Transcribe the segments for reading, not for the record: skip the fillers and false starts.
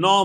9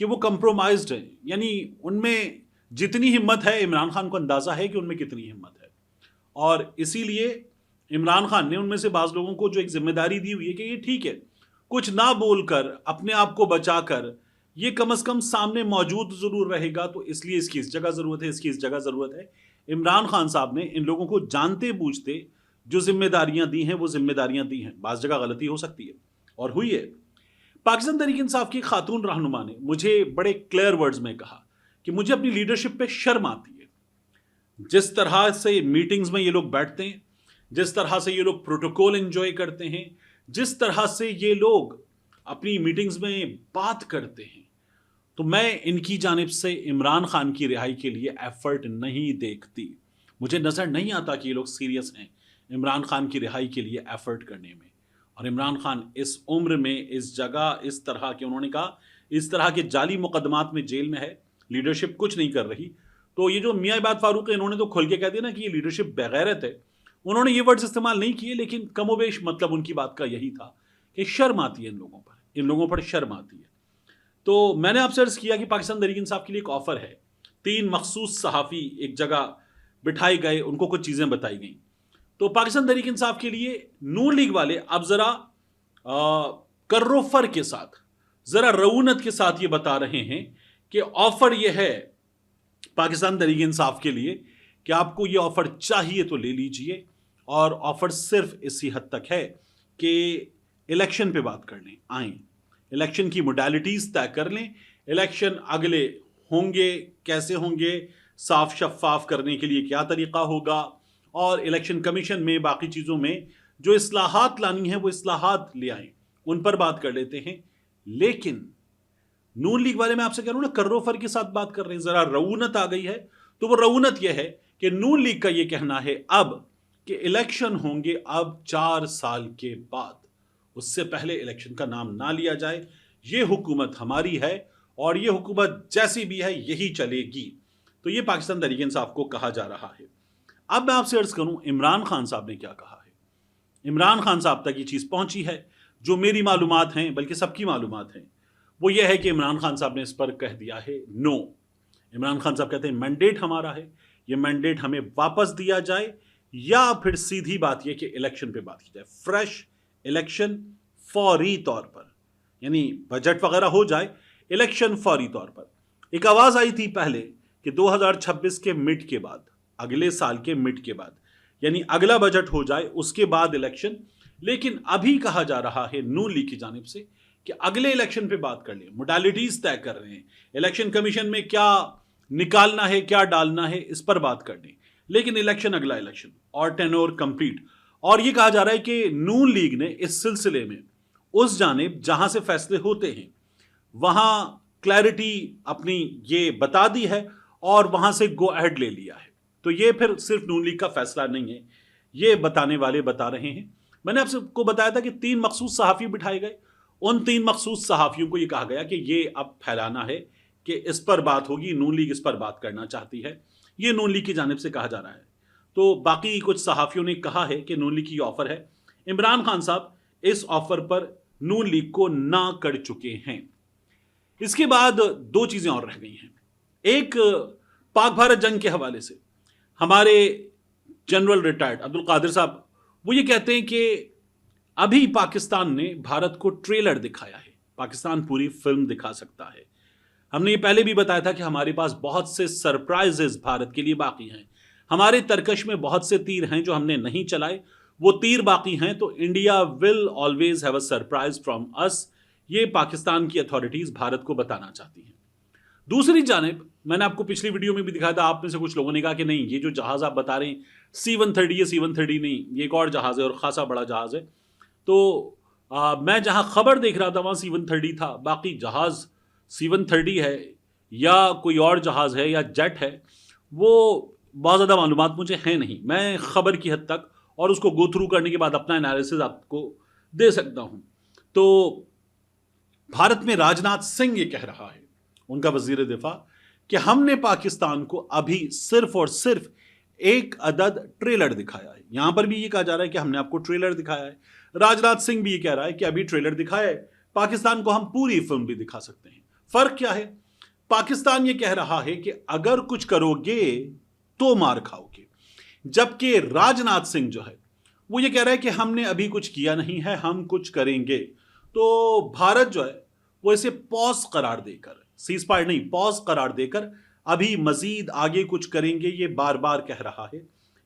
کہ وہ کمپرومائزڈ ہیں، یعنی ان میں جتنی ہمت ہے عمران خان کو اندازہ ہے کہ ان میں کتنی ہمت ہے، اور اسی لیے عمران خان نے ان میں سے بعض لوگوں کو جو ایک ذمہ داری دی ہوئی ہے کہ یہ ٹھیک ہے کچھ نہ بول کر اپنے آپ کو بچا کر یہ کم از کم سامنے موجود ضرور رہے گا، تو اس لیے اس کی اس جگہ ضرورت ہے، اس کی اس جگہ ضرورت ہے۔ عمران خان صاحب نے ان لوگوں کو جانتے بوجھتے جو ذمہ داریاں دی ہیں وہ ذمہ داریاں دی ہیں، بعض جگہ غلطی ہو سکتی ہے اور ہوئی ہے۔ پاکستان تحریک انصاف کی خاتون رہنما نے مجھے بڑے کلیئر ورڈز میں کہا کہ مجھے اپنی لیڈرشپ پہ شرم آتی ہے، جس طرح سے میٹنگز میں یہ لوگ بیٹھتے ہیں، جس طرح سے یہ لوگ پروٹوکول انجوائے کرتے ہیں، جس طرح سے یہ لوگ اپنی میٹنگز میں بات کرتے ہیں، تو میں ان کی جانب سے عمران خان کی رہائی کے لیے ایفرٹ نہیں دیکھتی۔ مجھے نظر نہیں آتا کہ یہ لوگ سیریس ہیں عمران خان کی رہائی کے لیے ایفرٹ کرنے میں، اور عمران خان اس عمر میں اس جگہ اس طرح کے انہوں نے کہا اس طرح کے جعلی مقدمات میں جیل میں ہے، لیڈرشپ کچھ نہیں کر رہی۔ تو یہ جو میاں عباد فاروق ہے انہوں نے تو کھل کے کہہ دیا نا کہ یہ لیڈرشپ بغیرت ہے، انہوں نے یہ ورڈز استعمال نہیں کیے، لیکن کم و بیش مطلب ان کی بات کا یہی تھا کہ شرم آتی ہے ان لوگوں پر شرم آتی ہے۔ تو میں نے آپ سے عرض کیا کہ پاکستان تحریک انصاف کے لیے ایک آفر ہے، 3 مخصوص صحافی ایک جگہ بٹھائے گئے، ان کو کچھ چیزیں بتائی گئیں۔ تو پاکستان تحریک انصاف کے لیے نون لیگ والے اب ذرا کر و فر کے ساتھ، ذرا رعونت کے ساتھ یہ بتا رہے ہیں کہ آفر یہ ہے پاکستان تحریک انصاف کے لیے کہ آپ کو یہ آفر چاہیے تو لے لیجئے، اور آفر صرف اسی حد تک ہے کہ الیکشن پہ بات کر لیں، آئیں الیکشن کی موڈیلٹیز طے کر لیں، الیکشن اگلے ہوں گے کیسے ہوں گے، صاف شفاف کرنے کے لیے کیا طریقہ ہوگا، اور الیکشن کمیشن میں باقی چیزوں میں جو اصلاحات لانی ہیں وہ اصلاحات لے آئیں، ان پر بات کر لیتے ہیں۔ لیکن نون لیگ والے میں آپ سے کہہ رہا ہوں نا کر و فر کے ساتھ بات کر رہے ہیں، ذرا رعونت آ گئی ہے، تو وہ رعونت یہ ہے کہ نون لیگ کا یہ کہنا ہے اب کہ الیکشن ہوں گے اب 4 سال کے بعد، اس سے پہلے الیکشن کا نام نہ لیا جائے، یہ حکومت ہماری ہے اور یہ حکومت جیسی بھی ہے یہی چلے گی۔ تو یہ پاکستان تحریک انصاف کو کہا جا رہا ہے۔ اب میں آپ سے عرض کروں عمران خان صاحب نے کیا کہا ہے۔ عمران خان صاحب تک یہ چیز پہنچی ہے جو میری معلومات ہیں بلکہ سب کی معلومات ہیں، وہ یہ ہے کہ عمران خان صاحب نے اس پر کہہ دیا ہے نو۔ عمران خان صاحب کہتے ہیں مینڈیٹ ہمارا ہے، یہ مینڈیٹ ہمیں واپس دیا جائے، یا پھر سیدھی بات یہ کہ الیکشن پہ بات کی جائے، فریش الیکشن فوری طور پر، یعنی بجٹ وغیرہ ہو جائے، الیکشن فوری طور پر۔ ایک آواز آئی تھی پہلے کہ 2026 کے مڈ کے بعد، اگلے سال کے مڈ کے بعد، یعنی اگلا بجٹ ہو جائے اس کے بعد الیکشن، لیکن ابھی کہا جا رہا ہے نون لیگ کی جانب سے کہ اگلے الیکشن پہ بات کر لیں، موڈیلٹیز طے کر رہے ہیں، الیکشن کمیشن میں کیا نکالنا ہے کیا ڈالنا ہے اس پر بات کر لیں، لیکن الیکشن اگلا الیکشن اور ٹینور کمپلیٹ۔ اور یہ کہا جا رہا ہے کہ نون لیگ نے اس سلسلے میں اس جانب جہاں سے فیصلے ہوتے ہیں وہاں کلیئرٹی اپنی یہ بتا دی ہے اور وہاں سے گو اہیڈ لے لیا ہے۔ تو یہ پھر صرف نون لیگ کا فیصلہ نہیں ہے، یہ بتانے والے بتا رہے ہیں۔ میں نے آپ کو بتایا تھا کہ 3 مخصوص صحافی بٹھائے گئے، ان 3 مخصوص صحافیوں کو یہ کہا گیا کہ یہ اب پھیلانا ہے کہ اس پر بات ہوگی، نون لیگ اس پر بات کرنا چاہتی ہے، یہ نون لیگ کی جانب سے کہا جا رہا ہے۔ تو باقی کچھ صحافیوں نے کہا ہے کہ نون لیگ کی آفر ہے، عمران خان صاحب اس آفر پر نون لیگ کو نہ کر چکے ہیں۔ اس کے بعد 2 چیزیں اور رہ گئی ہیں۔ ایک پاک بھارت جنگ کے حوالے سے ہمارے جنرل ریٹائرڈ عبدالقادر صاحب وہ یہ کہتے ہیں کہ ابھی پاکستان نے بھارت کو ٹریلر دکھایا ہے، پاکستان پوری فلم دکھا سکتا ہے۔ ہم نے یہ پہلے بھی بتایا تھا کہ ہمارے پاس بہت سے سرپرائزز بھارت کے لیے باقی ہیں، ہمارے ترکش میں بہت سے تیر ہیں جو ہم نے نہیں چلائے، وہ تیر باقی ہیں، تو India will always have a surprise from us, یہ پاکستان کی اتھارٹیز بھارت کو بتانا چاہتی ہیں۔ دوسری جانب میں نے آپ کو پچھلی ویڈیو میں بھی دکھایا تھا، آپ میں سے کچھ لوگوں نے کہا کہ نہیں یہ جو جہاز آپ بتا رہے ہیں C-130 ہے، C-130 نہیں، یہ ایک اور جہاز ہے اور خاصا بڑا جہاز ہے۔ تو میں جہاں خبر دیکھ رہا تھا وہاں C-130 تھا، باقی جہاز C-130 ہے یا کوئی اور جہاز ہے یا جیٹ ہے، وہ بہت زیادہ معلومات مجھے ہیں نہیں، میں خبر کی حد تک اور اس کو گو تھرو کرنے کے بعد اپنا انالیسز آپ کو دے سکتا ہوں۔ تو بھارت میں راجناتھ سنگھ یہ کہہ رہا ہے، ان کا وزیر دفاع، کہ ہم نے پاکستان کو ابھی صرف اور صرف 1 عدد ٹریلر دکھایا ہے۔ یہاں پر بھی یہ کہا جا رہا ہے کہ ہم نے آپ کو ٹریلر دکھایا ہے، راجناتھ سنگھ بھی یہ کہہ رہا ہے کہ ابھی ٹریلر دکھایا ہے، پاکستان کو ہم پوری فلم بھی دکھا سکتے ہیں۔ فرق کیا ہے؟ پاکستان یہ کہہ رہا ہے کہ اگر کچھ کرو گے تو مار کھاؤ گے، جبکہ راج ناتھ سنگھ جو ہے وہ یہ کہہ رہا ہے کہ ہم نے ابھی کچھ کیا نہیں ہے، ہم کچھ کریں گے۔ تو بھارت جو ہے وہ اسے پاز قرار دے کر، سیز فائر نہیں، پاز قرار دے کر ابھی مزید آگے کچھ کریں گے یہ بار بار کہہ رہا ہے۔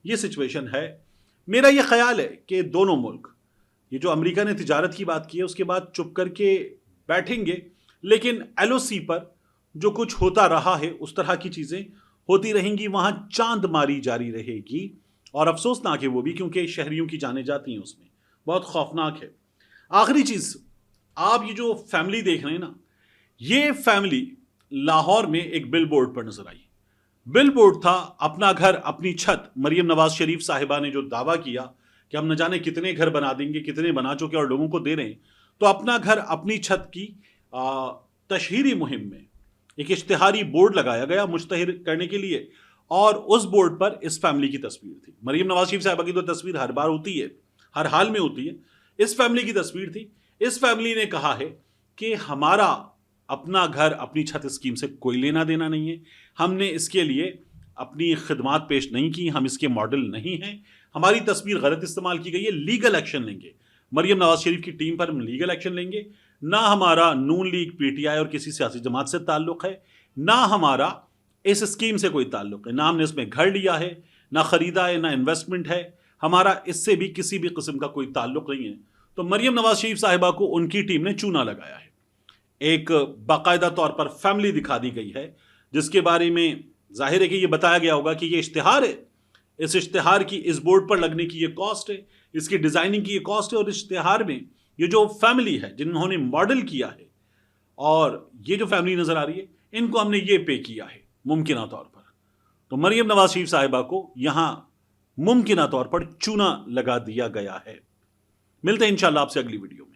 یہ سچویشن ہے۔ میرا یہ خیال ہے کہ دونوں ملک، یہ جو امریکہ نے تجارت کی بات کی ہے اس کے بعد چپ کر کے بیٹھیں گے، لیکن ایل او سی پر جو کچھ ہوتا رہا ہے اس طرح کی چیزیں ہوتی رہیں گی، وہاں چاند ماری جاری رہے گی، اور افسوسناک ہے وہ بھی، کیونکہ شہریوں کی جانیں جاتی ہیں اس میں، بہت خوفناک ہے۔ آخری چیز، آپ یہ جو فیملی دیکھ رہے ہیں نا، یہ فیملی لاہور میں ایک بل بورڈ پر نظر آئی۔ بل بورڈ تھا اپنا گھر اپنی چھت۔ مریم نواز شریف صاحبہ نے جو دعویٰ کیا کہ ہم نہ جانے کتنے گھر بنا دیں گے، کتنے بنا چکے اور لوگوں کو دے رہے ہیں، تو اپنا گھر اپنی چھت کی تشہیری مہم میں ایک اشتہاری بورڈ لگایا گیا مشتہر کرنے کے لیے، اور اس بورڈ پر اس فیملی کی تصویر تھی۔ مریم نواز شریف صاحبہ کی تو تصویر ہر بار ہوتی ہے، ہر حال میں ہوتی ہے، اس فیملی کی تصویر تھی۔ اس فیملی نے کہا ہے کہ ہمارا اپنا گھر اپنی چھت اسکیم سے کوئی لینا دینا نہیں ہے، ہم نے اس کے لیے اپنی خدمات پیش نہیں کی، ہم اس کے ماڈل نہیں ہیں، ہماری تصویر غلط استعمال کی گئی ہے، لیگل ایکشن لیں گے۔ مریم نواز شریف کی ٹیم پر ہم لیگل ایکشن لیں گے۔ نہ ہمارا نون لیگ، پی ٹی آئی اور کسی سیاسی جماعت سے تعلق ہے، نہ ہمارا اس اسکیم سے کوئی تعلق ہے، نہ ہم نے اس میں گھر لیا ہے، نہ خریدا ہے، نہ انویسٹمنٹ ہے، ہمارا اس سے بھی کسی بھی قسم کا کوئی تعلق نہیں ہے۔ تو مریم نواز شریف صاحبہ کو ان کی ٹیم نے چونا لگایا ہے۔ ایک باقاعدہ طور پر فیملی دکھا دی گئی ہے جس کے بارے میں ظاہر ہے کہ یہ بتایا گیا ہوگا کہ یہ اشتہار ہے، اس اشتہار کی اس بورڈ پر لگنے کی یہ کاسٹ ہے، اس کی ڈیزائننگ کی یہ کاسٹ ہے، اور اشتہار میں یہ جو فیملی ہے جنہوں نے ماڈل کیا ہے اور یہ جو فیملی نظر آ رہی ہے، ان کو ہم نے یہ پے کیا ہے ممکنہ طور پر۔ تو مریم نواز شریف صاحبہ کو یہاں ممکنہ طور پر چونا لگا دیا گیا ہے۔ ملتے ہیں انشاءاللہ آپ سے اگلی ویڈیو میں۔